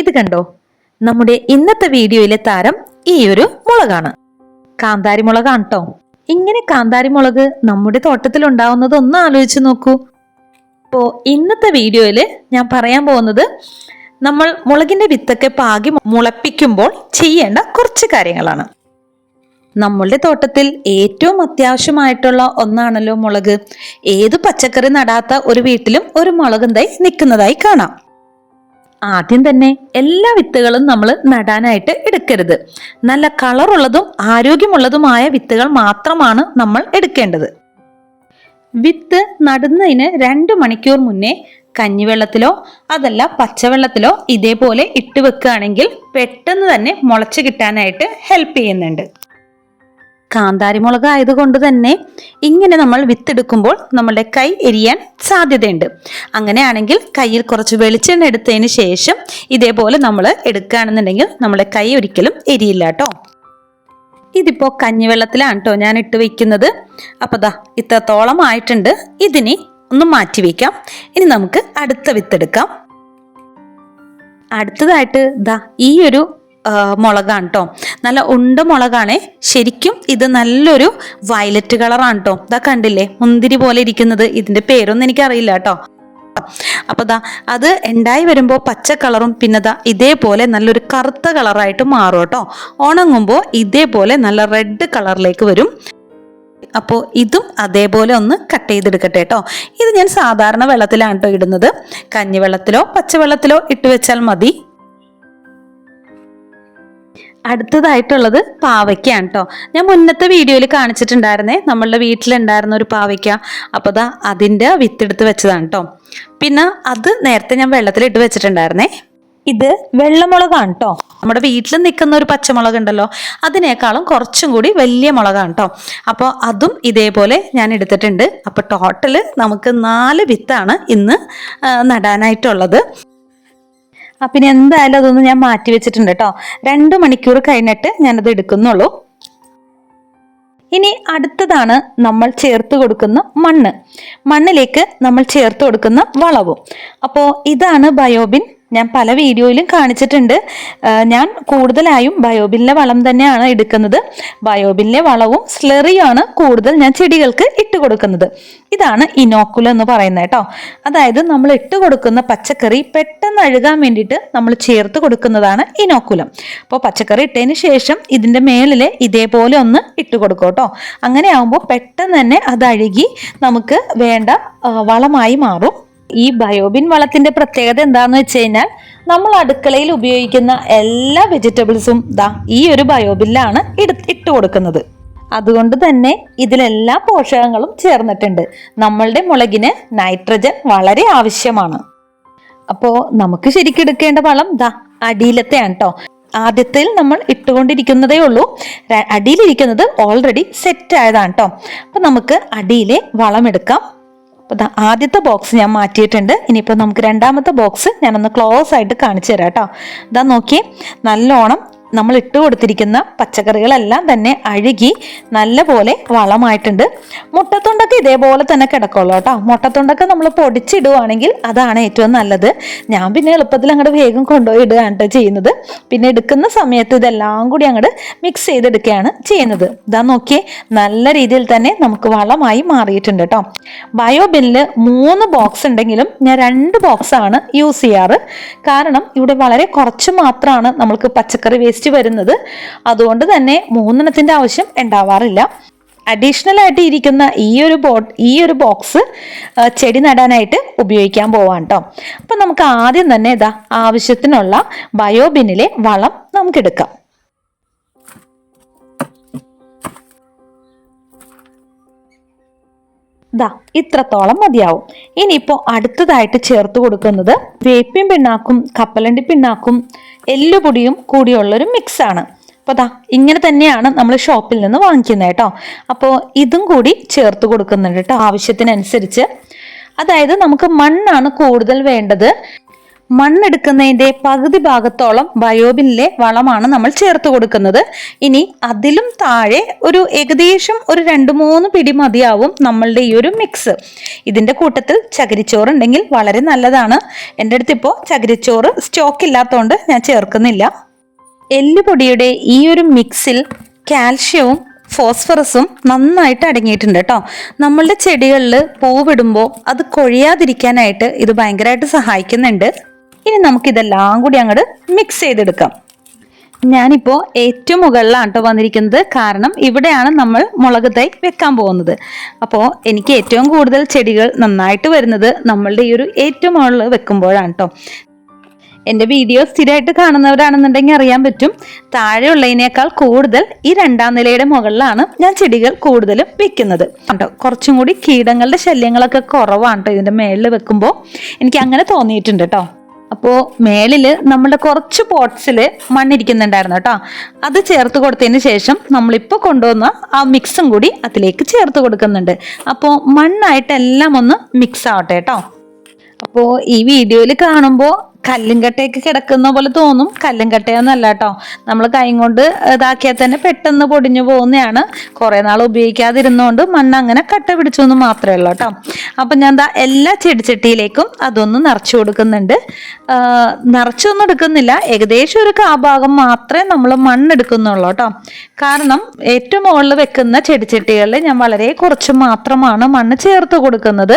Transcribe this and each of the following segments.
ഇത് കണ്ടോ, നമ്മുടെ ഇന്നത്തെ വീഡിയോയിലെ താരം ഈ ഒരു മുളകാണ്. കാന്താരി മുളകാണ് കേട്ടോ. ഇങ്ങനെ കാന്താരി മുളക് നമ്മുടെ തോട്ടത്തിൽ ഉണ്ടാവുന്നത് ഒന്ന് ആലോചിച്ച് നോക്കൂ. അപ്പോൾ ഇന്നത്തെ വീഡിയോയിൽ ഞാൻ പറയാൻ പോകുന്നത് നമ്മൾ മുളകിന്റെ വിത്തൊക്കെ പാകി മുളപ്പിക്കുമ്പോൾ ചെയ്യേണ്ട കുറച്ച് കാര്യങ്ങളാണ്. നമ്മളുടെ തോട്ടത്തിൽ ഏറ്റവും അത്യാവശ്യമായിട്ടുള്ള ഒന്നാണല്ലോ മുളക്. ഏത് പച്ചക്കറി നടാത്ത ഒരു വീട്ടിലും ഒരു മുളകും തൈ നിൽക്കുന്നതായി കാണാം. ആദ്യം തന്നെ എല്ലാ വിത്തുകളും നമ്മൾ നടാനായിട്ട് എടുക്കരുത്. നല്ല കളറുള്ളതും ആരോഗ്യമുള്ളതുമായ വിത്തുകൾ മാത്രമാണ് നമ്മൾ എടുക്കേണ്ടത്. വിത്ത് നടുന്നതിന് 2 മണിക്കൂർ മുന്നേ കഞ്ഞിവെള്ളത്തിലോ അതല്ല പച്ചവെള്ളത്തിലോ ഇതേപോലെ ഇട്ട് വെക്കുകയാണെങ്കിൽ പെട്ടെന്ന് തന്നെ മുളച്ച് കിട്ടാനായിട്ട് ഹെൽപ്പ് ചെയ്യുന്നുണ്ട്. കാന്താരി മുളക് ആയതുകൊണ്ട് തന്നെ ഇങ്ങനെ നമ്മൾ വിത്തെടുക്കുമ്പോൾ നമ്മളുടെ കൈ എരിയാൻ സാധ്യതയുണ്ട്. അങ്ങനെയാണെങ്കിൽ കയ്യിൽ കുറച്ച് വെളിച്ചെണ്ണ എടുത്തതിന് ശേഷം ഇതേപോലെ നമ്മൾ എടുക്കുകയാണെന്നുണ്ടെങ്കിൽ നമ്മുടെ കൈ ഒരിക്കലും എരിയില്ല കേട്ടോ. ഇതിപ്പോൾ കഞ്ഞിവെള്ളത്തിലാണ് കേട്ടോ ഞാൻ ഇട്ട് വയ്ക്കുന്നത്. അപ്പോൾ ദാ ഇത്രത്തോളം ആയിട്ടുണ്ട്. ഇതിനി ഒന്ന് മാറ്റി വയ്ക്കാം. ഇനി നമുക്ക് അടുത്ത വിത്തെടുക്കാം. അടുത്തതായിട്ട് ദാ ഈ ഒരു മുളകാണ് കേട്ടോ. നല്ല ഉണ്ട മുളകാണ്. ശരിക്കും ഇത് നല്ലൊരു വയലറ്റ് കളറാണ് കേട്ടോ. ഇതാ കണ്ടില്ലേ, മുന്തിരി പോലെ ഇരിക്കുന്നത്. ഇതിന്റെ പേരൊന്നും എനിക്കറിയില്ല കേട്ടോ. അപ്പൊ ദാ അത് ഉണ്ടായി വരുമ്പോൾ പച്ച കളറും പിന്നെ ദാ ഇതേപോലെ നല്ലൊരു കറുത്ത കളറായിട്ട് മാറും കേട്ടോ. ഉണങ്ങുമ്പോൾ ഇതേപോലെ നല്ല റെഡ് കളറിലേക്ക് വരും. അപ്പോൾ ഇതും അതേപോലെ ഒന്ന് കട്ട് ചെയ്തെടുക്കട്ടെ കേട്ടോ. ഇത് ഞാൻ സാധാരണ വെള്ളത്തിലാണ് കേട്ടോ ഇടുന്നത്. കഞ്ഞിവെള്ളത്തിലോ പച്ചവെള്ളത്തിലോ ഇട്ട് വെച്ചാൽ മതി. അടുത്തതായിട്ടുള്ളത് പാവയ്ക്കാണ് കേട്ടോ. ഞാൻ മുന്നത്തെ വീഡിയോയിൽ കാണിച്ചിട്ടുണ്ടായിരുന്നേ, നമ്മളുടെ വീട്ടിലുണ്ടായിരുന്ന ഒരു പാവയ്ക്ക. അപ്പോൾ ദാ അതിൻ്റെ വിത്തെടുത്ത് വെച്ചതാണ് കേട്ടോ. പിന്നെ അത് നേരത്തെ ഞാൻ വെള്ളത്തിലിട്ട് വെച്ചിട്ടുണ്ടായിരുന്നേ. ഇത് വെള്ളമുളകാണ് കേട്ടോ. നമ്മുടെ വീട്ടിൽ നിൽക്കുന്ന ഒരു പച്ചമുളക് ഉണ്ടല്ലോ, അതിനേക്കാളും കുറച്ചും കൂടി വലിയ മുളകാണ് കേട്ടോ. അപ്പോൾ അതും ഇതേപോലെ ഞാൻ എടുത്തിട്ടുണ്ട്. അപ്പോൾ ടോട്ടല് നമുക്ക് 4 വിത്താണ് ഇന്ന് നടാനായിട്ടുള്ളത്. പിന്നെ എന്തായാലും അതൊന്ന് ഞാൻ മാറ്റി വെച്ചിട്ടുണ്ട് കേട്ടോ. 2 മണിക്കൂർ കഴിഞ്ഞിട്ട് ഞാനത് എടുക്കുന്നുള്ളൂ. ഇനി അടുത്തതാണ് നമ്മൾ ചേർത്ത് കൊടുക്കുന്ന മണ്ണ്. മണ്ണിലേക്ക് നമ്മൾ ചേർത്ത് കൊടുക്കുന്ന വളവും. അപ്പോൾ ഇതാണ് ബയോബിൻ. ഞാൻ പല വീഡിയോയിലും കാണിച്ചിട്ടുണ്ട്. ഞാൻ കൂടുതലായും ബയോബിനിലെ വളം തന്നെയാണ് എടുക്കുന്നത്. ബയോബിനിലെ വളവും സ്ലറിയാണ് കൂടുതൽ ഞാൻ ചെടികൾക്ക് ഇട്ട് കൊടുക്കുന്നത്. ഇതാണ് ഇനോക്കുലം എന്ന് പറയുന്നത് കേട്ടോ. അതായത് നമ്മൾ ഇട്ട് കൊടുക്കുന്ന പച്ചക്കറി പെട്ടെന്ന് അഴുകാൻ വേണ്ടിയിട്ട് നമ്മൾ ചേർത്ത് കൊടുക്കുന്നതാണ് ഇനോക്കുലം. അപ്പോൾ പച്ചക്കറി ഇട്ടതിന് ശേഷം ഇതിൻ്റെ മേലിൽ ഇതേപോലെ ഒന്ന് ഇട്ട് കൊടുക്കും കേട്ടോ. അങ്ങനെ ആകുമ്പോൾ പെട്ടെന്ന് തന്നെ അത് അഴുകി നമുക്ക് വേണ്ട വളമായി മാറും. ഈ ബയോബിൻ വളത്തിന്റെ പ്രത്യേകത എന്താന്ന് വെച്ച് കഴിഞ്ഞാൽ നമ്മൾ അടുക്കളയിൽ ഉപയോഗിക്കുന്ന എല്ലാ വെജിറ്റബിൾസും ദാ ഈ ഒരു ബയോബിനിലാണ് ഇട്ട് കൊടുക്കുന്നത്. അതുകൊണ്ട് തന്നെ ഇതിലെല്ലാ പോഷകങ്ങളും ചേർന്നിട്ടുണ്ട്. നമ്മളുടെ മുളകിന് നൈട്രജൻ വളരെ ആവശ്യമാണ്. അപ്പോൾ നമുക്ക് ശരിക്കും എടുക്കേണ്ട വളം ദാ അടിയിലത്തെയാണ് കേട്ടോ. ആദ്യത്തിൽ നമ്മൾ ഇട്ടുകൊണ്ടിരിക്കുന്നതേ ഉള്ളൂ. അടിയിലിരിക്കുന്നത് ഓൾറെഡി സെറ്റ് ആയതാണ് കേട്ടോ. അപ്പം നമുക്ക് അടിയിലെ വളം എടുക്കാം. അപ്പോൾ ആദ്യത്തെ ബോക്സ് ഞാൻ മാറ്റിയിട്ടുണ്ട്. ഇനിയിപ്പോൾ നമുക്ക് രണ്ടാമത്തെ ബോക്സ് ഞാനൊന്ന് ക്ലോസ് ആയിട്ട് കാണിച്ചു തരാം കേട്ടോ. ഇതാ നോക്കി, നല്ലോണം നമ്മൾ ഇട്ട് കൊടുത്തിരിക്കുന്ന പച്ചക്കറികളെല്ലാം തന്നെ അഴുകി നല്ലപോലെ വളമായിട്ടുണ്ട്. മുട്ടത്തൊണ്ടൊക്കെ ഇതേപോലെ തന്നെ കിടക്കുള്ളൂ കേട്ടോ. മുട്ടത്തൊണ്ടൊക്കെ നമ്മൾ പൊടിച്ചിടുവാണെങ്കിൽ അതാണ് ഏറ്റവും നല്ലത്. ഞാൻ പിന്നെ എളുപ്പത്തിൽ അങ്ങോട്ട് വേഗം കൊണ്ടുപോയി ഇടുകയാണ് കേട്ടോ ചെയ്യുന്നത്. പിന്നെ എടുക്കുന്ന സമയത്ത് ഇതെല്ലാം കൂടി അങ്ങോട്ട് മിക്സ് ചെയ്തെടുക്കുകയാണ് ചെയ്യുന്നത്. ഇതാ നോക്കിയേ, നല്ല രീതിയിൽ തന്നെ നമുക്ക് വളമായി മാറിയിട്ടുണ്ട് കേട്ടോ. ബയോബിനിൽ 3 ബോക്സ് ഉണ്ടെങ്കിലും ഞാൻ 2 ബോക്സാണ് യൂസ് ചെയ്യാറ്. കാരണം ഇവിടെ വളരെ കുറച്ച് മാത്രമാണ് നമ്മൾക്ക് പച്ചക്കറി വേസ്റ്റ് വരുന്നത്. അതുകൊണ്ട് തന്നെ 3 എണ്ണത്തിന്റെ ആവശ്യം ഉണ്ടാവാറില്ല. അഡീഷണൽ ആയിട്ട് ഇരിക്കുന്ന ഈ ഒരു ബോക്സ് ചെടി നടാനായിട്ട് ഉപയോഗിക്കാൻ പോവാം കേട്ടോ. അപ്പൊ നമുക്ക് ആദ്യം തന്നെ ഇതാ ആവശ്യത്തിനുള്ള ബയോബിനിലെ വളം നമുക്ക് എടുക്കാം. ദാ ഇത്രത്തോളം മതിയാവും. ഇനിയിപ്പോൾ അടുത്തതായിട്ട് ചേർത്ത് കൊടുക്കുന്നത് വേപ്പിൻ പിണ്ണാക്കും കപ്പലണ്ടി പിണ്ണാക്കും എല്ലുപൊടിയും കൂടിയുള്ളൊരു മിക്സാണ്. അപ്പോൾ ദാ ഇങ്ങനെ തന്നെയാണ് നമ്മൾ ഷോപ്പിൽ നിന്ന് വാങ്ങിക്കുന്നത് കേട്ടോ. അപ്പോൾ ഇതും കൂടി ചേർത്ത് കൊടുക്കുന്നുണ്ട് കേട്ടോ ആവശ്യത്തിനനുസരിച്ച്. അതായത് നമുക്ക് മണ്ണാണ് കൂടുതൽ വേണ്ടത്. മണ്ണെടുക്കുന്നതിൻ്റെ പകുതി ഭാഗത്തോളം ബയോബിനിലെ വളമാണ് നമ്മൾ ചേർത്ത് കൊടുക്കുന്നത്. ഇനി അതിലും താഴെ ഏകദേശം ഒരു 2-3 പിടി മതിയാവും നമ്മളുടെ ഈ ഒരു മിക്സ്. ഇതിൻ്റെ കൂട്ടത്തിൽ ചകിരിച്ചോറ് ഉണ്ടെങ്കിൽ വളരെ നല്ലതാണ്. എൻ്റെ അടുത്ത് ഇപ്പോൾ ചകിരിച്ചോറ് സ്റ്റോക്ക് ഇല്ലാത്തതുകൊണ്ട് ഞാൻ ചേർക്കുന്നില്ല. എല്ലുപൊടിയുടെ ഈ ഒരു മിക്സിൽ കാൽഷ്യവും ഫോസ്ഫറസും നന്നായിട്ട് അടങ്ങിയിട്ടുണ്ട് കേട്ടോ. നമ്മളുടെ ചെടികളിൽ പൂവിടുമ്പോൾ അത് കൊഴിയാതിരിക്കാനായിട്ട് ഇത് ഭയങ്കരമായിട്ട് സഹായിക്കുന്നുണ്ട്. ഇനി നമുക്കിതെല്ലാം കൂടി അങ്ങോട്ട് മിക്സ് ചെയ്തെടുക്കാം. ഞാനിപ്പോൾ ഏറ്റവും മുകളിലാണ് കേട്ടോ വന്നിരിക്കുന്നത്, കാരണം ഇവിടെയാണ് നമ്മൾ മുളക് തൈ വെക്കാൻ പോകുന്നത്. അപ്പോൾ എനിക്ക് ഏറ്റവും കൂടുതൽ ചെടികൾ നന്നായിട്ട് വരുന്നത് നമ്മളുടെ ഈ ഒരു ഏറ്റവും മുകളിൽ വെക്കുമ്പോഴാണ് കേട്ടോ. എൻ്റെ വീഡിയോ സ്ഥിരമായിട്ട് കാണുന്നവരാണെന്നുണ്ടെങ്കിൽ അറിയാൻ പറ്റും, താഴെയുള്ളതിനേക്കാൾ കൂടുതൽ ഈ 2ാം നിലയുടെ മുകളിലാണ് ഞാൻ ചെടികൾ കൂടുതലും വെക്കുന്നത് കേട്ടോ. കുറച്ചും കൂടി കീടങ്ങളുടെ ശല്യങ്ങളൊക്കെ കുറവാണ് കേട്ടോ ഇതിൻ്റെ മേളിൽ വെക്കുമ്പോൾ, എനിക്ക് അങ്ങനെ തോന്നിയിട്ടുണ്ട് കേട്ടോ. അപ്പോൾ മേളിൽ നമ്മളുടെ കുറച്ച് പോട്ട്സിൽ മണ്ണിരിക്കുന്നുണ്ടായിരുന്നു കേട്ടോ. അത് ചേർത്ത് കൊടുത്തതിന് ശേഷം നമ്മളിപ്പോൾ കൊണ്ടുവന്ന ആ മിക്സും കൂടി അതിലേക്ക് ചേർത്ത് കൊടുക്കുന്നുണ്ട്. അപ്പോൾ മണ്ണായിട്ടെല്ലാം ഒന്ന് മിക്സ് ആവട്ടെ കേട്ടോ. അപ്പോൾ ഈ വീഡിയോയിൽ കാണുമ്പോൾ കല്ലും കട്ടയൊക്കെ കിടക്കുന്ന പോലെ തോന്നും. കല്ലും കട്ടയൊന്നല്ല കേട്ടോ, നമ്മൾ കൈ കൊണ്ട് ഇതാക്കിയാൽ തന്നെ പെട്ടെന്ന് പൊടിഞ്ഞു പോകുന്നതാണ്. കുറേ നാൾ ഉപയോഗിക്കാതിരുന്നതുകൊണ്ട് മണ്ണ് അങ്ങനെ കട്ട പിടിച്ചു എന്ന് മാത്രമേ ഉള്ളൂ കേട്ടോ. അപ്പം ഞാൻ എല്ലാ ചെടിച്ചട്ടിയിലേക്കും അതൊന്ന് നിറച്ചു കൊടുക്കുന്നുണ്ട്. നിറച്ചൊന്നും എടുക്കുന്നില്ല, ഏകദേശം ഒരു കാഭാഗം മാത്രമേ നമ്മൾ മണ്ണെടുക്കുന്നുള്ളൂ കേട്ടോ. കാരണം ഏറ്റവും മുകളിൽ വെക്കുന്ന ചെടിച്ചട്ടികളിൽ ഞാൻ വളരെ കുറച്ച് മാത്രമാണ് മണ്ണ് ചേർത്ത് കൊടുക്കുന്നത്.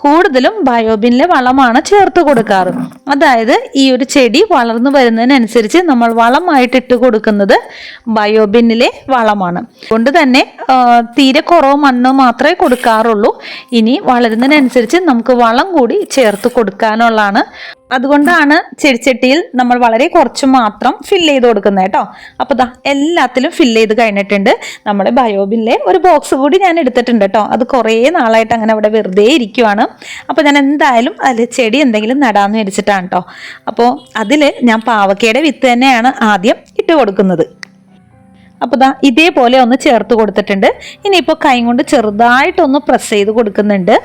കൂടുതലും ബയോബിനിലെ വളമാണ് ചേർത്ത് കൊടുക്കാറ്. അതായത് ഈ ഒരു ചെടി വളർന്നു വരുന്നതിനനുസരിച്ച് നമ്മൾ വളമായിട്ട് ഇട്ട് കൊടുക്കുന്നത് ബയോബിനിലെ വളമാണ്. അതുകൊണ്ട് തന്നെ തീരെ കുറവ് മണ്ണ് മാത്രമേ കൊടുക്കാറുള്ളൂ. ഇനി വളരുന്നതിനനുസരിച്ച് നമുക്ക് വളം കൂടി ചേർത്ത് കൊടുക്കാനുള്ളതാണ്. അതുകൊണ്ടാണ് ചെടിച്ചട്ടിയിൽ നമ്മൾ വളരെ കുറച്ച് മാത്രം ഫില്ല് ചെയ്ത് കൊടുക്കുന്നത് കേട്ടോ. അപ്പോൾ ദാ എല്ലാത്തിലും ഫില്ല് ചെയ്ത് കഴിഞ്ഞിട്ടുണ്ട്. നമ്മുടെ ബയോബിനിലെ ഒരു ബോക്സ് കൂടി ഞാൻ എടുത്തിട്ടുണ്ട് കേട്ടോ. അത് കുറേ നാളായിട്ട് അങ്ങനെ അവിടെ വെറുതെ ഇരിക്കുവാണ്. അപ്പോൾ ഞാൻ എന്തായാലും അതിൽ ചെടി എന്തെങ്കിലും നടാമെന്ന് വിചാരിച്ചിട്ടാണ് കേട്ടോ. അപ്പോൾ അതിൽ ഞാൻ പാവക്കയുടെ വിത്ത് തന്നെയാണ് ആദ്യം ഇട്ട് കൊടുക്കുന്നത്. അപ്പോൾ ദാ ഇതേപോലെ ഒന്ന് ചേർത്ത് കൊടുത്തിട്ടുണ്ട്. ഇനിയിപ്പോൾ കൈ കൊണ്ട് ചെറുതായിട്ടൊന്ന് പ്രസ് ചെയ്ത് കൊടുക്കുന്നുണ്ട്.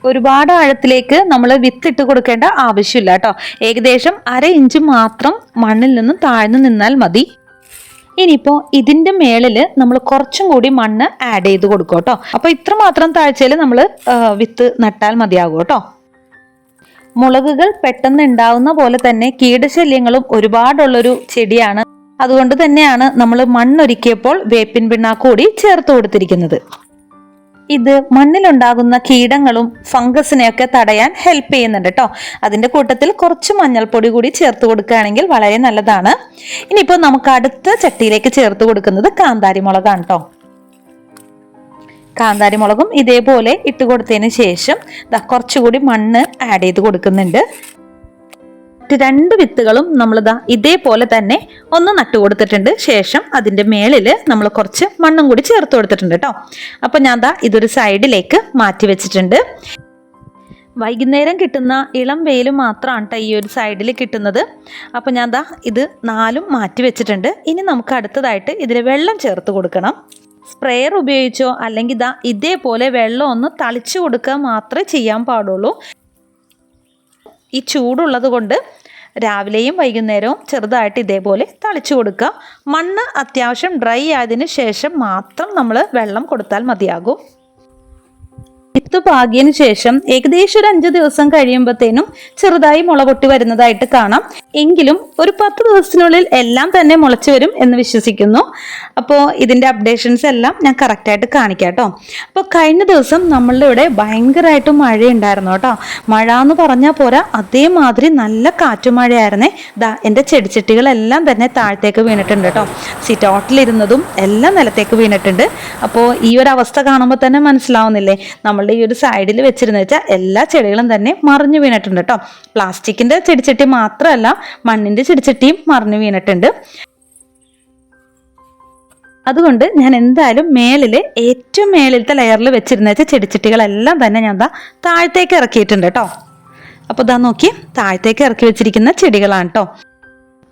ഒരുപാട് ആഴത്തിലേക്ക് നമ്മൾ വിത്തിട്ട് കൊടുക്കേണ്ട ആവശ്യമില്ല കേട്ടോ. ഏകദേശം 1/2 ഇഞ്ച് മാത്രം മണ്ണിൽ നിന്നും താഴ്ന്നു നിന്നാൽ മതി. ഇനിയിപ്പോൾ ഇതിൻ്റെ മേളിൽ നമ്മൾ കുറച്ചും കൂടി മണ്ണ് ആഡ് ചെയ്ത് കൊടുക്കും കേട്ടോ. അപ്പോൾ ഇത്ര മാത്രം താഴ്ചയിൽ നമ്മൾ വിത്ത് നട്ടാൽ മതിയാകും കേട്ടോ. മുളകുകൾ പെട്ടെന്ന് ഉണ്ടാവുന്ന പോലെ തന്നെ കീടശല്യങ്ങളും ഒരുപാടുള്ളൊരു ചെടിയാണ്. അതുകൊണ്ട് തന്നെയാണ് നമ്മൾ മണ്ണൊരുക്കിയപ്പോൾ വേപ്പിൻ പിണ്ണാക്ക് കൂടി ചേർത്ത് കൊടുത്തിരിക്കുന്നത്. ഇത് മണ്ണിലുണ്ടാകുന്ന കീടങ്ങളും ഫംഗസിനെയൊക്കെ തടയാൻ ഹെൽപ്പ് ചെയ്യുന്നുണ്ട് കേട്ടോ. അതിൻ്റെ കൂട്ടത്തിൽ കുറച്ച് മഞ്ഞൾപ്പൊടി കൂടി ചേർത്ത് കൊടുക്കുകയാണെങ്കിൽ വളരെ നല്ലതാണ്. ഇനിയിപ്പോൾ നമുക്ക് അടുത്ത ചട്ടിയിലേക്ക് ചേർത്ത് കൊടുക്കുന്നത് കാന്താരി മുളകാണ് കേട്ടോ. കാന്താരി മുളകും ഇതേപോലെ ഇട്ട് കൊടുത്തതിന് ശേഷം കുറച്ചുകൂടി മണ്ണ് ആഡ് ചെയ്ത് കൊടുക്കുന്നുണ്ട്. 2 വിത്തുകളും നമ്മളിതാ ഇതേപോലെ തന്നെ ഒന്ന് നട്ടു കൊടുത്തിട്ടുണ്ട്. ശേഷം അതിൻ്റെ മേളിൽ നമ്മൾ കുറച്ച് മണ്ണും കൂടി ചേർത്ത് കൊടുത്തിട്ടുണ്ട് കേട്ടോ. അപ്പോൾ ഞാൻ ഇതൊരു സൈഡിലേക്ക് മാറ്റി വെച്ചിട്ടുണ്ട്. വൈകുന്നേരം കിട്ടുന്ന ഇളം വെയിൽ മാത്രമാണ് കേട്ടോ ഈ ഒരു സൈഡിൽ കിട്ടുന്നത്. അപ്പോൾ ഞാൻ ഇത് 4ഉം മാറ്റി വെച്ചിട്ടുണ്ട്. ഇനി നമുക്ക് അടുത്തതായിട്ട് ഇതിൽ വെള്ളം ചേർത്ത് കൊടുക്കണം. സ്പ്രെയർ ഉപയോഗിച്ചോ അല്ലെങ്കിൽ ഇതേപോലെ വെള്ളം ഒന്ന് തളിച്ചു കൊടുക്കുക മാത്രമേ ചെയ്യാൻ പാടുള്ളൂ. ഈ ചൂടുള്ളത് കൊണ്ട് രാവിലെയും വൈകുന്നേരവും ചെറുതായിട്ട് ഇതേപോലെ തളിച്ചു കൊടുക്കുക. മണ്ണ് അത്യാവശ്യം ഡ്രൈ ആയതിനു ശേഷം മാത്രം നമ്മൾ വെള്ളം കൊടുത്താൽ മതിയാകും. വിത്ത് പാകിയതിനു ശേഷം ഏകദേശം ഒരു 5 ദിവസം കഴിയുമ്പോഴത്തേനും ചെറുതായി മുള പൊട്ടി വരുന്നതായിട്ട് കാണാം. എങ്കിലും ഒരു 10 ദിവസത്തിനുള്ളിൽ എല്ലാം തന്നെ മുളച്ചു വരും എന്ന് വിശ്വസിക്കുന്നു. അപ്പോൾ ഇതിൻ്റെ അപ്ഡേഷൻസ് എല്ലാം ഞാൻ കറക്റ്റായിട്ട് കാണിക്കാം കേട്ടോ. അപ്പോൾ കഴിഞ്ഞ ദിവസം നമ്മളുടെ ഇവിടെ ഭയങ്കരമായിട്ട് മഴയുണ്ടായിരുന്നു കേട്ടോ. മഴ എന്ന് പറഞ്ഞാൽ പോരാ, അതേമാതിരി നല്ല കാറ്റുമഴയായിരുന്നേ. എൻ്റെ ചെടിച്ചട്ടികളെല്ലാം തന്നെ താഴത്തേക്ക് വീണിട്ടുണ്ട് കേട്ടോ. സിറ്റൗട്ടിലിരുന്നതും എല്ലാം നിലത്തേക്ക് വീണിട്ടുണ്ട്. അപ്പോൾ ഈ ഒരു അവസ്ഥ കാണുമ്പോൾ തന്നെ മനസ്സിലാവുന്നില്ലേ, നമ്മളുടെ ഈ ഒരു സൈഡിൽ വെച്ചിരുന്ന വെച്ചാൽ എല്ലാ ചെടികളും തന്നെ മറിഞ്ഞു വീണിട്ടുണ്ട് കേട്ടോ. പ്ലാസ്റ്റിക്കിൻ്റെ ചെടിച്ചട്ടി മാത്രമല്ല, മണ്ണിൻ്റെ ചെടിച്ചട്ടിയും മറിഞ്ഞു വീണിട്ടുണ്ട്. അതുകൊണ്ട് ഞാൻ എന്തായാലും ഏറ്റവും മേളിലത്തെ ലെയറിൽ വെച്ചിരുന്ന വെച്ചാൽ ചെടിച്ചട്ടികളെല്ലാം തന്നെ ഞാൻ താഴത്തേക്ക് ഇറക്കിയിട്ടുണ്ട് കേട്ടോ. അപ്പോൾ നോക്കി, താഴത്തേക്ക് ഇറക്കി വെച്ചിരിക്കുന്ന ചെടികളാണ് കേട്ടോ.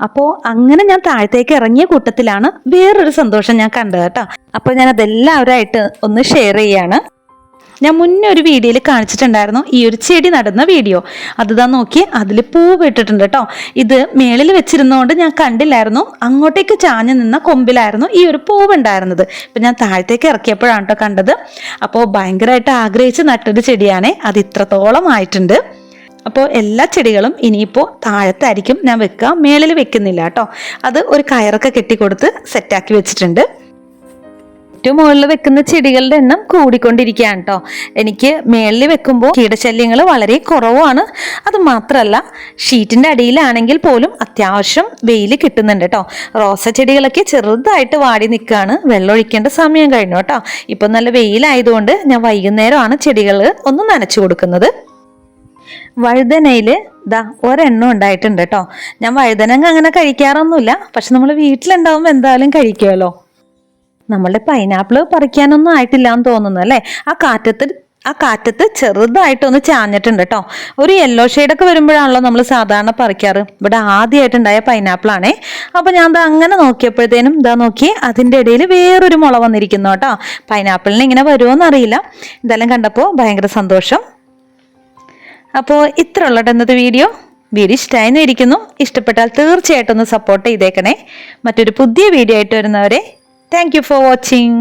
അപ്പോൾ അങ്ങനെ ഞാൻ താഴത്തേക്ക് ഇറങ്ങിയ കൂട്ടത്തിലാണ് വേറൊരു സന്തോഷം ഞാൻ കണ്ടത് കേട്ടോ. അപ്പോൾ ഞാൻ അതെല്ലാവരുമായിട്ട് ഒന്ന് ഷെയർ ചെയ്യാണ്. ഞാൻ മുന്നേ ഒരു വീഡിയോയിൽ കാണിച്ചിട്ടുണ്ടായിരുന്നു ഈ ഒരു ചെടി നടുന്ന വീഡിയോ. അത് നോക്കി അതിൽ പൂവ് ഇട്ടിട്ടുണ്ട് കേട്ടോ. ഇത് മേളിൽ വെച്ചിരുന്നതുകൊണ്ട് ഞാൻ കണ്ടില്ലായിരുന്നു. അങ്ങോട്ടേക്ക് ചാഞ്ഞു നിന്ന കൊമ്പിലായിരുന്നു ഈ ഒരു പൂവ് ഉണ്ടായിരുന്നത്. ഇപ്പം ഞാൻ താഴത്തേക്ക് ഇറക്കിയപ്പോഴാണ് കേട്ടോ കണ്ടത്. അപ്പോൾ ഭയങ്കരമായിട്ട് ആഗ്രഹിച്ച് നട്ടൊരു ചെടിയാണേ, അത് ഇത്രത്തോളം ആയിട്ടുണ്ട്. അപ്പോൾ എല്ലാ ചെടികളും ഇനിയിപ്പോൾ താഴത്തായിരിക്കും ഞാൻ വെക്കുക, മേളിൽ വെക്കുന്നില്ല കേട്ടോ. അത് ഒരു കയറൊക്കെ കെട്ടിക്കൊടുത്ത് സെറ്റാക്കി വെച്ചിട്ടുണ്ട്. ഏറ്റവും മുകളിൽ വെക്കുന്ന ചെടികളുടെ എണ്ണം കൂടിക്കൊണ്ടിരിക്കുകയാണ് കേട്ടോ. എനിക്ക് മേളിൽ വെക്കുമ്പോൾ കീടശല്യങ്ങൾ വളരെ കുറവാണ്. അത് മാത്രമല്ല ഷീറ്റിൻ്റെ അടിയിലാണെങ്കിൽ പോലും അത്യാവശ്യം വെയിൽ കിട്ടുന്നുണ്ട് കേട്ടോ. റോസ ചെടികളൊക്കെ ചെറുതായിട്ട് വാടി നിൽക്കുകയാണ്. വെള്ളം ഒഴിക്കേണ്ട സമയം കഴിഞ്ഞു കേട്ടോ. ഇപ്പം നല്ല വെയിലായതുകൊണ്ട് ഞാൻ വൈകുന്നേരമാണ് ചെടികൾ ഒന്ന് നനച്ചു കൊടുക്കുന്നത്. വഴുതനയിൽ ഒരെണ്ണം ഉണ്ടായിട്ടുണ്ട് കേട്ടോ. ഞാൻ വഴുതനങ്ങ അങ്ങനെ കഴിക്കാറൊന്നുമില്ല, പക്ഷെ നമ്മൾ വീട്ടിലുണ്ടാവുമ്പോൾ എന്തായാലും കഴിക്കുമല്ലോ. നമ്മളുടെ പൈനാപ്പിൾ പറിക്കാനൊന്നും ആയിട്ടില്ല എന്ന് തോന്നുന്നു അല്ലേ. ആ കാറ്റത്ത് ചെറുതായിട്ടൊന്ന് ചാഞ്ഞിട്ടുണ്ട് കേട്ടോ. ഒരു യെല്ലോ ഷെയ്ഡൊക്കെ വരുമ്പോഴാണല്ലോ നമ്മൾ സാധാരണ പറിക്കാറ്. ഇവിടെ ആദ്യമായിട്ടുണ്ടായ പൈനാപ്പിളാണേ. അപ്പോൾ ഞാൻ അങ്ങനെ നോക്കിയപ്പോഴത്തേനും നോക്കി അതിൻ്റെ ഇടയിൽ വേറൊരു മുള വന്നിരിക്കുന്നു കേട്ടോ. പൈനാപ്പിളിന് ഇങ്ങനെ വരുമോയെന്ന് അറിയില്ല. ഇതെല്ലാം കണ്ടപ്പോൾ ഭയങ്കര സന്തോഷം. അപ്പോൾ ഇത്ര ഉള്ളത് ഇന്നത്തെ വീഡിയോ ഇഷ്ടമായെന്ന് ഇരിക്കുന്നു. ഇഷ്ടപ്പെട്ടാൽ തീർച്ചയായിട്ടും ഒന്ന് സപ്പോർട്ട് ചെയ്തേക്കണേ. മറ്റൊരു പുതിയ വീഡിയോ ആയിട്ട് വരുന്നവരെ താങ്ക് യു ഫോർ വാച്ചിങ്.